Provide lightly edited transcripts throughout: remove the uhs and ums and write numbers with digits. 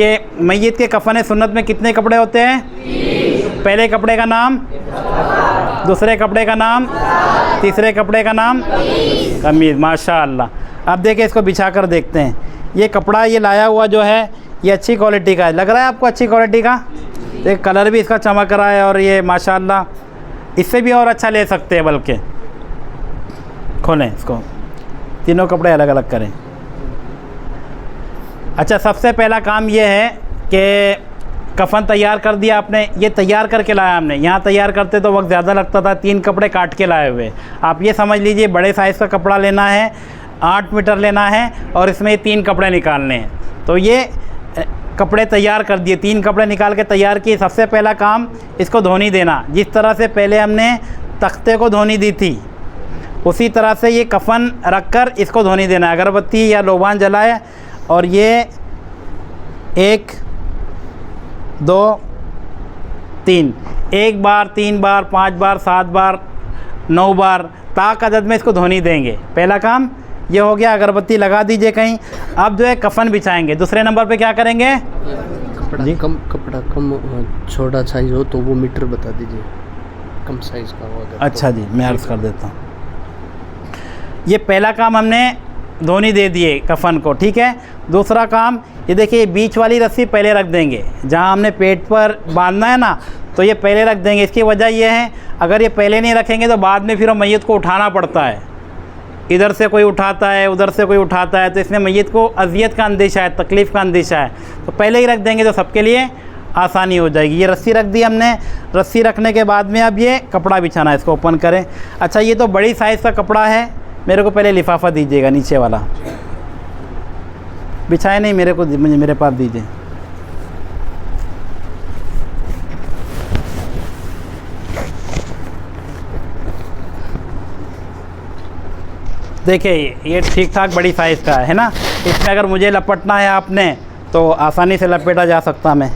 कि मैयत के कफन सुन्नत में कितने कपड़े होते हैं? पहले कपड़े का नाम, दूसरे कपड़े का नाम, तीसरे कपड़े का नाम कमीज़। माशाअल्लाह। अब देखिए इसको बिछा कर देखते हैं। ये कपड़ा ये लाया हुआ जो है ये अच्छी क्वालिटी का है, लग रहा है आपको अच्छी क्वालिटी का? एक कलर भी इसका चमक रहा है और ये माशाअल्लाह इससे भी और अच्छा ले सकते हैं। बल्कि खोलें इसको, तीनों कपड़े अलग अलग करें। अच्छा, सबसे पहला काम ये है कि कफन तैयार कर दिया आपने, ये तैयार करके लाया हमने। यहाँ तैयार करते तो वक्त ज़्यादा लगता था, 3 कपड़े काट के लाए हुए। आप ये समझ लीजिए बड़े साइज़ का कपड़ा लेना है, 8 मीटर लेना है और इसमें 3 कपड़े निकालने हैं। तो ये कपड़े तैयार कर दिए, 3 कपड़े निकाल के तैयार किए। सबसे पहला काम इसको धोनी देना। जिस तरह से पहले हमने तख्ते को धोनी दी थी उसी तरह से ये कफन रख कर इसको धोनी देना है। अगरबत्ती या लोबान जलाए और ये 1 2 3, 1 बार, 3 बार, 5 बार, 7 बार, 9 बार ताक अदद में इसको धोनी देंगे। पहला काम ये हो गया। अगरबत्ती लगा दीजिए कहीं। अब जो है कफन बिछाएंगे। दूसरे नंबर पे क्या करेंगे? कपड़ा कम छोटा साइज हो तो वो मीटर बता दीजिए, कम साइज का हो। अच्छा जी, मैं अर्ज़ कर देता हूँ। ये पहला काम हमने धोनी दे दिए कफन को, ठीक है। दूसरा काम ये देखिए, बीच वाली रस्सी पहले रख देंगे। जहाँ हमने पेट पर बांधना है ना, तो ये पहले रख देंगे। इसकी वजह यह है, अगर ये पहले नहीं रखेंगे तो बाद में फिर मैयत को उठाना पड़ता है। इधर से कोई उठाता है, उधर से कोई उठाता है, तो इसमें मैयत को अज़ियत का अंदेशा है, तकलीफ़ का अंदेशा है। तो पहले ही रख देंगे तो सबके लिए आसानी हो जाएगी। ये रस्सी रख दी हमने। रस्सी रखने के बाद में अब ये कपड़ा बिछाना है। इसको ओपन करें। अच्छा, ये तो बड़ी साइज़ का कपड़ा है। मेरे को पहले लिफाफा दीजिएगा, नीचे वाला बिछाए नहीं, मेरे को मेरे पास दीजिए। देखिए ये ठीक ठाक बड़ी साइज़ का है ना। इसमें अगर मुझे लपटना है आपने तो आसानी से लपेटा जा सकता, मैं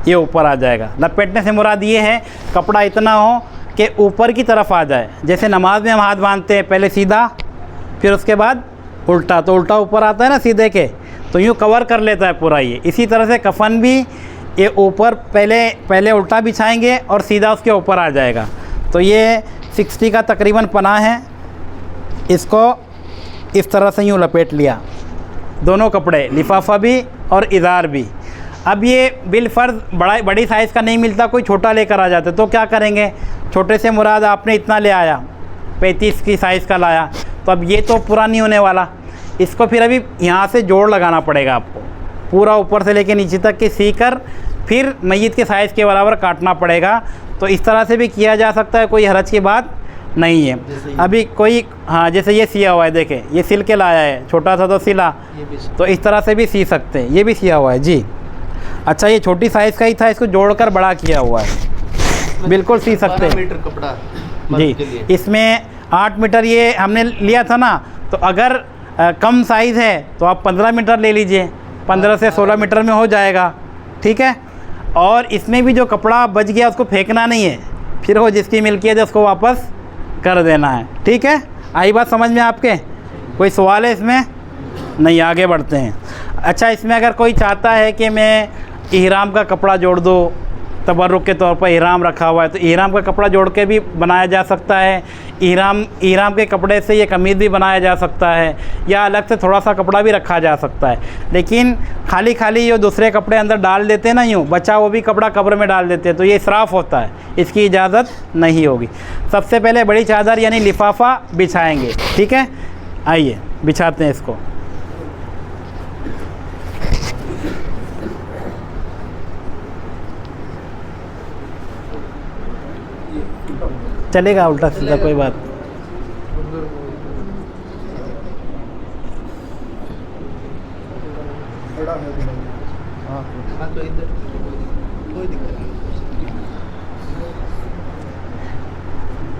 ये ऊपर आ जाएगा। लपेटने से मुराद ये है कपड़ा इतना हो कि ऊपर की तरफ आ जाए। जैसे नमाज में हम हाथ बांधते हैं, पहले सीधा फिर उसके बाद उल्टा, तो उल्टा ऊपर आता है ना सीधे के, तो यूँ कवर कर लेता है पूरा ये। इसी तरह से कफन भी ये ऊपर पहले उल्टा बिछाएंगे और सीधा उसके ऊपर आ जाएगा। तो ये 60 का तकरीबन पनाह है। इसको इस तरह से यूँ लपेट लिया, दोनों कपड़े, लिफाफा भी और इज़ार भी। अब ये बिलफ़र्ज़ बड़ी साइज़ का नहीं मिलता, कोई छोटा लेकर आ जाता, तो क्या करेंगे? छोटे से मुराद आपने इतना ले आया, 35 की साइज़ का लाया, तो अब ये तो पूरा नहीं होने वाला। इसको फिर अभी यहाँ से जोड़ लगाना पड़ेगा आपको, पूरा ऊपर से लेके नीचे तक की सी कर फिर मैयत के साइज़ के बराबर काटना पड़ेगा। तो इस तरह से भी किया जा सकता है, कोई हरज की बात नहीं है। अभी कोई, हाँ, जैसे ये सिया हुआ है, देखें ये सिल के लाया है, छोटा सा तो सिला, तो इस तरह से भी सी सकते हैं। ये भी सिया हुआ है जी। अच्छा, ये छोटी साइज़ का ही था, इसको जोड़कर बड़ा किया हुआ है, बिल्कुल सी सकते हैं। मीटर कपड़ा जी। इसमें 8 मीटर ये हमने लिया था ना, तो अगर कम साइज़ है तो आप 15 मीटर ले लीजिए, 15 से 16 मीटर में हो जाएगा, ठीक है। और इसमें भी जो कपड़ा बच गया उसको फेंकना नहीं है, फिर वो जिसकी मिल्कियत है उसको वापस कर देना है, ठीक है। आई बात समझ में आपके? कोई सवाल है इसमें? नहीं, आगे बढ़ते हैं। अच्छा, इसमें अगर कोई चाहता है कि मैं इहराम का कपड़ा जोड़ दूँ, तबर्रुक के तौर पर इहराम रखा हुआ है, तो इहराम का कपड़ा जोड़ के भी बनाया जा सकता है। इहराम के कपड़े से ये कमीज़ भी बनाया जा सकता है, या अलग से थोड़ा सा कपड़ा भी रखा जा सकता है। लेकिन खाली ये दूसरे कपड़े अंदर डाल देते हैं ना, यूँ बचा वो भी कपड़ा कब्र में डाल देते हैं, तो ये इसराफ़ होता है, इसकी इजाज़त नहीं होगी। सबसे पहले बड़ी चादर यानी लिफाफा बिछाएँगे, ठीक है। आइए बिछाते हैं इसको। चलेगा उल्टा सीधा, कोई बात।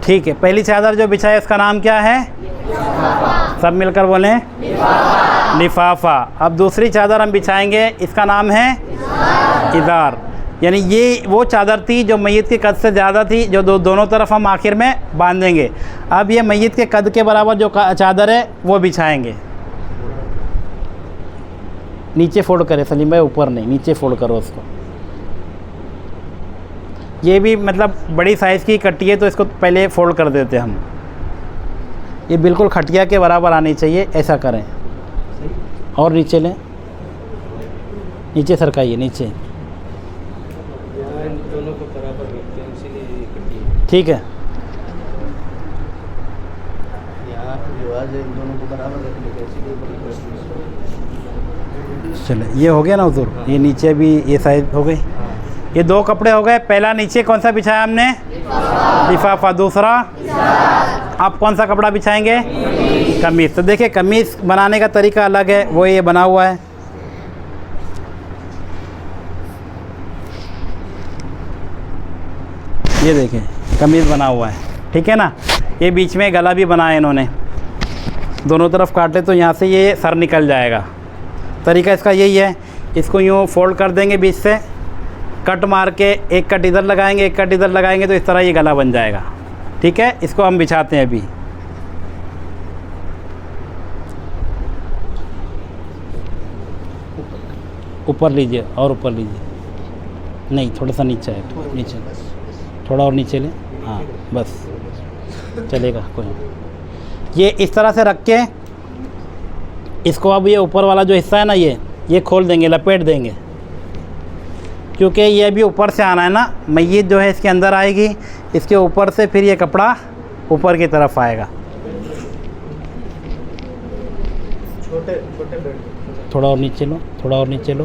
ठीक है, पहली चादर जो बिछाए उसका नाम क्या है? सब मिलकर बोलें, लिफाफा। अब दूसरी चादर हम बिछाएंगे, इसका नाम है इज़ार। यानी ये वो चादर थी जो मैयत के कद से ज़्यादा थी, जो दोनों तरफ हम आखिर में बांधेंगे। अब ये मैयत के कद के बराबर जो चादर है वो बिछाएंगे। नीचे फोल्ड करे सलीम भाई, ऊपर नहीं, नीचे फोल्ड करो उसको। ये भी मतलब बड़ी साइज़ की कट्टी है तो इसको पहले फ़ोल्ड कर देते हैं हम। ये बिल्कुल खटिया के बराबर आनी चाहिए, ऐसा करें। और नीचे लें, नीचे सरकाइए, नीचे, दोनों को बराबर रखते हैं इसीलिए कट्टी। ठीक है। यहाँ रिवाज है दोनों को बराबर रखने का, इसीलिए बड़ी चले, ये हो गया ना हुजूर। ये नीचे भी ये साइज़ हो गई। ये 2 कपड़े हो गए। पहला नीचे कौन सा बिछाया हमने? लिफाफा। दूसरा आप कौन सा कपड़ा बिछाएंगे? कमीज़। तो देखिए कमीज़ बनाने का तरीका अलग है, वो ये बना हुआ है। ये देखें कमीज़ बना हुआ है, ठीक है ना। ये बीच में गला भी बनाया इन्होंने, दोनों तरफ काटे तो यहाँ से ये सर निकल जाएगा। तरीका इसका यही है, इसको यूँ फोल्ड कर देंगे बीच से, कट मार के एक कट इधर लगाएंगे, एक कट इधर लगाएंगे, तो इस तरह ये गला बन जाएगा। ठीक है, इसको हम बिछाते हैं अभी। ऊपर लीजिए और ऊपर लीजिए, नहीं थोड़ा सा नीचे है, नीचे थोड़ा और नीचे लें, हाँ बस चलेगा कोई। ये इस तरह से रख के इसको अब ये ऊपर वाला जो हिस्सा है ना, ये खोल देंगे, लपेट देंगे, क्योंकि ये भी ऊपर से आना है ना। मैयत जो है इसके अंदर आएगी, इसके ऊपर से फिर ये कपड़ा ऊपर की तरफ आएगा। छोटे छोटे बेड, थोड़ा और नीचे लो, थोड़ा और नीचे लो,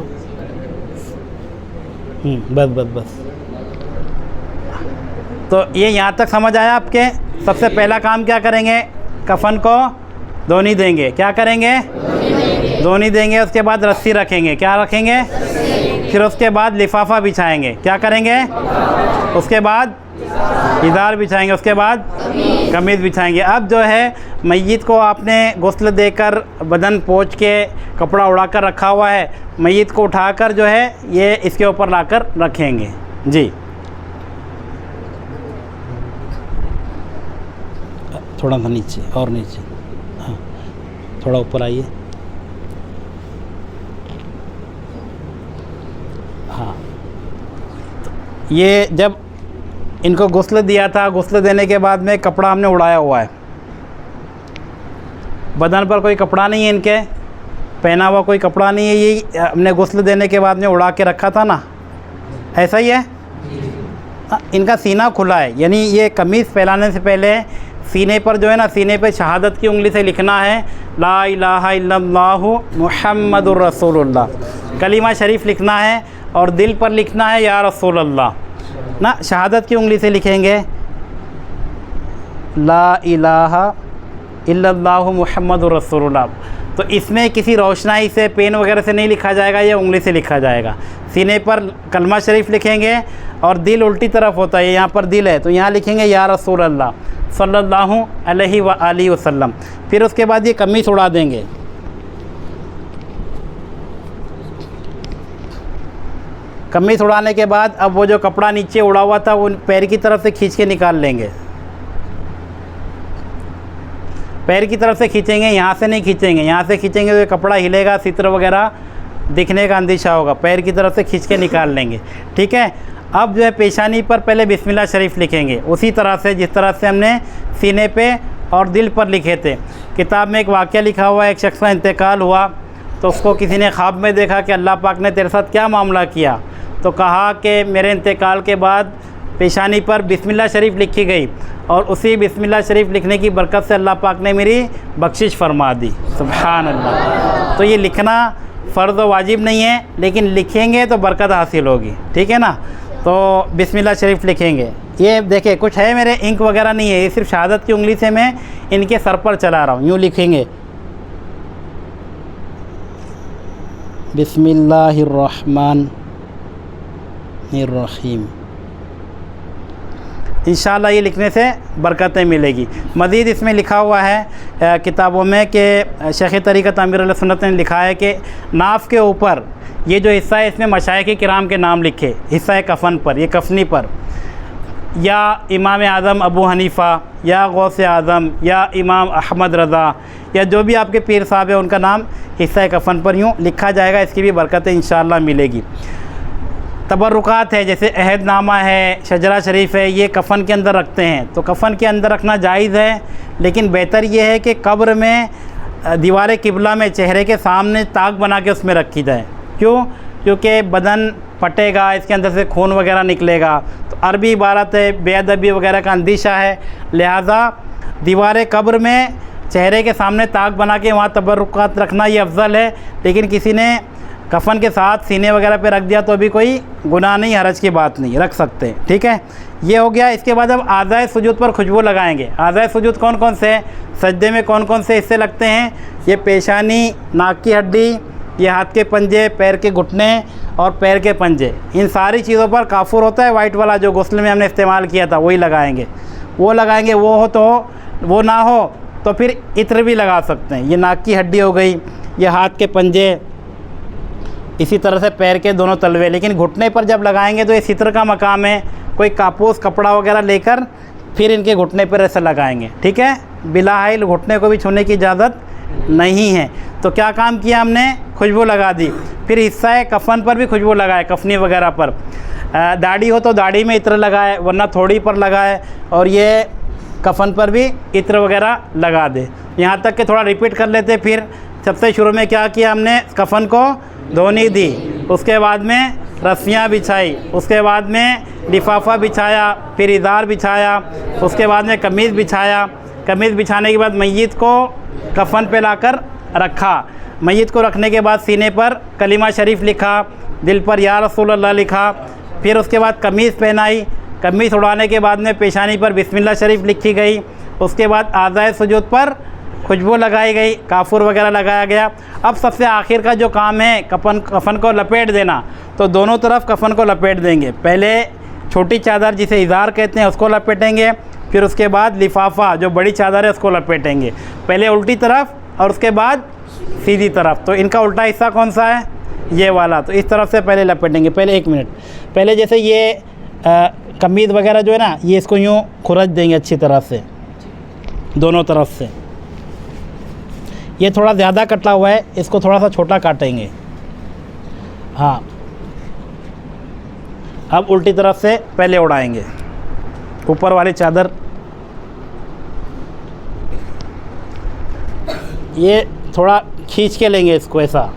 बस बस बस। तो ये यहाँ तक समझ आया आपके? सबसे पहला काम क्या करेंगे? कफन को धोनी देंगे। क्या करेंगे? धोनी देंगे। उसके बाद रस्सी रखेंगे। क्या रखेंगे? फिर उसके बाद लिफाफा बिछाएंगे। क्या करेंगे? उसके बाद इदार बिछाएंगे। उसके बाद कमीज़ बिछाएंगे। अब जो है मैयत को आपने गुस्ल देकर बदन पोंछ के कपड़ा उड़ाकर रखा हुआ है, मैयत को उठाकर जो है ये इसके ऊपर लाकर रखेंगे। जी थोड़ा सा नीचे और नीचे, हाँ थोड़ा ऊपर आइए, हाँ। ये जब इनको गुस्ल दिया था, गुस्ल देने के बाद में कपड़ा हमने उड़ाया हुआ है, बदन पर कोई कपड़ा नहीं है, इनके पहना हुआ कोई कपड़ा नहीं है, ये हमने गुस्ल देने के बाद में उड़ा के रखा था ना, ऐसा ही है। इनका सीना खुला है, यानी ये कमीज़ फैलाने से पहले सीने पर जो है ना, सीने पे शहादत की उंगली से लिखना है ला इलाहा इल्लल्लाहु मुहम्मदुर रसूलुल्लाह, कलीमा शरीफ लिखना है, और दिल पर लिखना है या रसूल अल्लाह ना, शहादत की उंगली से लिखेंगे ला इलाहा इल्लल्लाहु मुहम्मदुर रसूलुल्लाह। तो इसमें किसी रोशनाई से, पेन वगैरह से नहीं लिखा जाएगा, ये उंगली से लिखा जाएगा। सीने पर कलमा शरीफ लिखेंगे और दिल उल्टी तरफ होता है, यहाँ पर दिल है तो यहाँ लिखेंगे या रसूल अल्लाह सल्लल्लाहु अलैहि व आलिहि वसल्लम। फिर उसके बाद ये कमीज़ उड़ा देंगे। कमीज़ उड़ाने के बाद अब वो जो कपड़ा नीचे उड़ा हुआ था वो पैर की तरफ से खींच के निकाल लेंगे, पैर की तरफ से खींचेंगे, यहाँ से नहीं खींचेंगे। यहाँ से खींचेंगे तो ये कपड़ा हिलेगा, सित्र वगैरह दिखने का अंदेशा होगा। पैर की तरफ से खींच के निकाल लेंगे, ठीक है। अब जो है पेशानी पर पहले बिस्मिल्लाह शरीफ लिखेंगे, उसी तरह से जिस तरह से हमने सीने पे और दिल पर लिखे थे। किताब में एक वाक़या लिखा हुआ है, एक शख्स का इंतकाल हुआ तो उसको किसी ने ख्वाब में देखा कि अल्लाह पाक ने तेरे साथ क्या मामला किया, तो कहा कि मेरे इंतकाल के बाद पेशानी पर बिस्मिल्लाह शरीफ लिखी गई और उसी बिस्मिल्लाह शरीफ लिखने की बरकत से अल्लाह पाक ने मेरी बख्शिश फरमा दी। सुभान अल्लाह। तो ये लिखना फ़र्ज़ व वाजिब नहीं है, लेकिन लिखेंगे तो बरकत हासिल होगी, ठीक है ना। तो बिस्मिल्लाह शरीफ लिखेंगे। ये देखिए कुछ है मेरे इंक वगैरह नहीं है, ये सिर्फ शहादत की उंगली से मैं इनके सर पर चला रहा हूँ। यूँ लिखेंगे बिस्मिल्लाहिर्रहमानिर्रहीम। इंशाअल्लाह ये लिखने से बरकतें मिलेगी। मज़ीद इसमें लिखा हुआ है किताबों में कि शेख़ तरीक़त आमिर अहले सुन्नत ने लिखा है कि नाफ के ऊपर ये जो हिस्सा है इसमें मशाइख़ किराम के नाम लिखे, हिस्सा है कफ़न पर, ये कफ़नी पर, या इमाम आज़म अबू हनीफ़ा, या गौस आज़म, या इमाम अहमद रज़ा, या जो भी आपके पीर साहब है उनका नाम हिस्सा कफ़न पर यूँ लिखा जाएगा। इसकी भी बरकतें इंशाअल्लाह मिलेगी। तबरुकात है, जैसे अहदनामा है, शजरा शरीफ है, ये कफ़न के अंदर रखते हैं। तो कफ़न के अंदर रखना जायज़ है, लेकिन बेहतर ये है कि कब्र में दीवार किबला में चेहरे के सामने ताक बना के उसमें रखी जाए। क्यों? क्योंकि बदन फटेगा, इसके अंदर से खून वगैरह निकलेगा। तो अरबी इबारत है, बेअदबी वगैरह का अंदेशा है, लिहाजा दीवार कब्र में चेहरे के सामने ताक बना के वहाँ तबरुकात रखना ये अफजल है। लेकिन किसी ने कफ़न के साथ सीने वगैरह पे रख दिया तो अभी कोई गुनाह नहीं, हरज की बात नहीं, रख सकते हैं। ठीक है, ये हो गया। इसके बाद अब आज़ाए सुजूद पर खुशबू लगाएंगे। आज़ाए सुजूद कौन कौन से हैं, सजदे में कौन कौन से हिस्से लगते हैं? ये पेशानी, नाक की हड्डी, ये हाथ के पंजे, पैर के घुटने और पैर के पंजे, इन सारी चीज़ों पर काफूर होता है वाइट वाला जो गुस्ल में हमने इस्तेमाल किया था, वही लगाएंगे। वो लगाएंगे, वो हो तो वो ना हो तो फिर इत्र भी लगा सकते हैं। ये नाक की हड्डी हो गई, ये हाथ के पंजे, इसी तरह से पैर के दोनों तलवे। लेकिन घुटने पर जब लगाएंगे तो ये सित्र का मकाम है, कोई कापूस कपड़ा वगैरह लेकर फिर इनके घुटने पर ऐसा लगाएंगे। ठीक है, बिला हाइल घुटने को भी छूने की इजाज़त नहीं है। तो क्या काम किया हमने? खुशबू लगा दी। फिर हिस्सा कफ़न पर भी खुशबू लगाए, कफनी वगैरह पर। दाढ़ी हो तो दाढ़ी में इत्र लगाए, वरना थोड़ी पर लगाए, और ये कफ़न पर भी इत्र वगैरह लगा दे। यहाँ तक कि थोड़ा रिपीट कर लेते। फिर सबसे शुरू में क्या किया हमने? कफ़न को धोनी दी, उसके बाद में रस्सियाँ बिछाई, उसके बाद में लिफाफा बिछाया, फिर इज़ार बिछाया, उसके बाद में कमीज़ बिछाया। कमीज़ बिछाने के बाद मय्यत को कफ़न पे लाकर रखा। मय्यत को रखने के बाद सीने पर कलिमा शरीफ लिखा, दिल पर या रसूल अल्लाह लिखा। फिर उसके बाद कमीज़ पहनाई। कमीज़ उड़ाने के बाद में पेशानी पर बिस्मिल्लाह शरीफ लिखी गई। उसके बाद आज़ाए सुजूद पर खुशबू लगाई गई, काफूर वगैरह लगाया गया। अब सबसे आखिर का जो काम है कफ़न को लपेट देना, तो दोनों तरफ कफ़न को लपेट देंगे। पहले छोटी चादर जिसे इज़ार कहते हैं उसको लपेटेंगे, फिर उसके बाद लिफाफा जो बड़ी चादर है उसको लपेटेंगे। पहले उल्टी तरफ और उसके बाद सीधी तरफ। तो इनका उल्टा हिस्सा कौन सा है? ये वाला। तो इस तरफ से पहले लपेटेंगे। पहले 1 मिनट पहले जैसे ये कमीज़ वगैरह जो है ना, ये इसको यूँ खुरच देंगे अच्छी तरह से दोनों तरफ से। ये थोड़ा ज़्यादा कटा हुआ है, इसको थोड़ा सा छोटा काटेंगे। हाँ, अब उल्टी तरफ से पहले उड़ाएंगे ऊपर वाली चादर। ये थोड़ा खींच के लेंगे इसको ऐसा,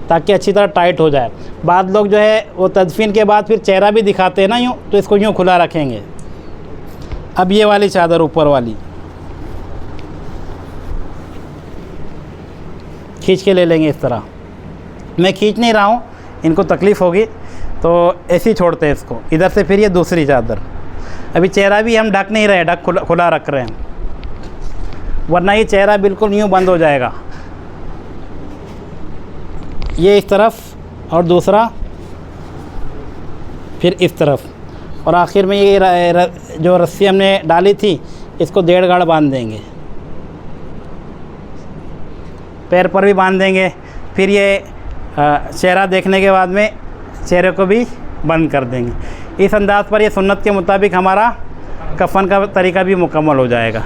ताकि अच्छी तरह टाइट हो जाए। बाद लोग जो है वो तदफीन के बाद फिर चेहरा भी दिखाते हैं ना यूँ, तो इसको यूँ खुला रखेंगे। अब ये वाली चादर ऊपर वाली खींच के ले लेंगे इस तरह। मैं खींच नहीं रहा हूँ, इनको तकलीफ़ होगी तो ऐसे ही छोड़ते हैं इसको। इधर से फिर ये दूसरी चादर। अभी चेहरा भी हम ढक नहीं रहे, ढक खुला रख रहे हैं, वरना ये चेहरा बिल्कुल यूँ बंद हो जाएगा। ये इस तरफ और दूसरा फिर इस तरफ, और आखिर में ये जो रस्सी हमने डाली थी इसको 1.5 गाड़ बांध देंगे। पैर पर भी बांध देंगे। फिर ये चेहरा देखने के बाद में चेहरे को भी बंद कर देंगे। इस अंदाज़ पर ये सुन्नत के मुताबिक हमारा कफ़न का तरीका भी मुकम्मल हो जाएगा।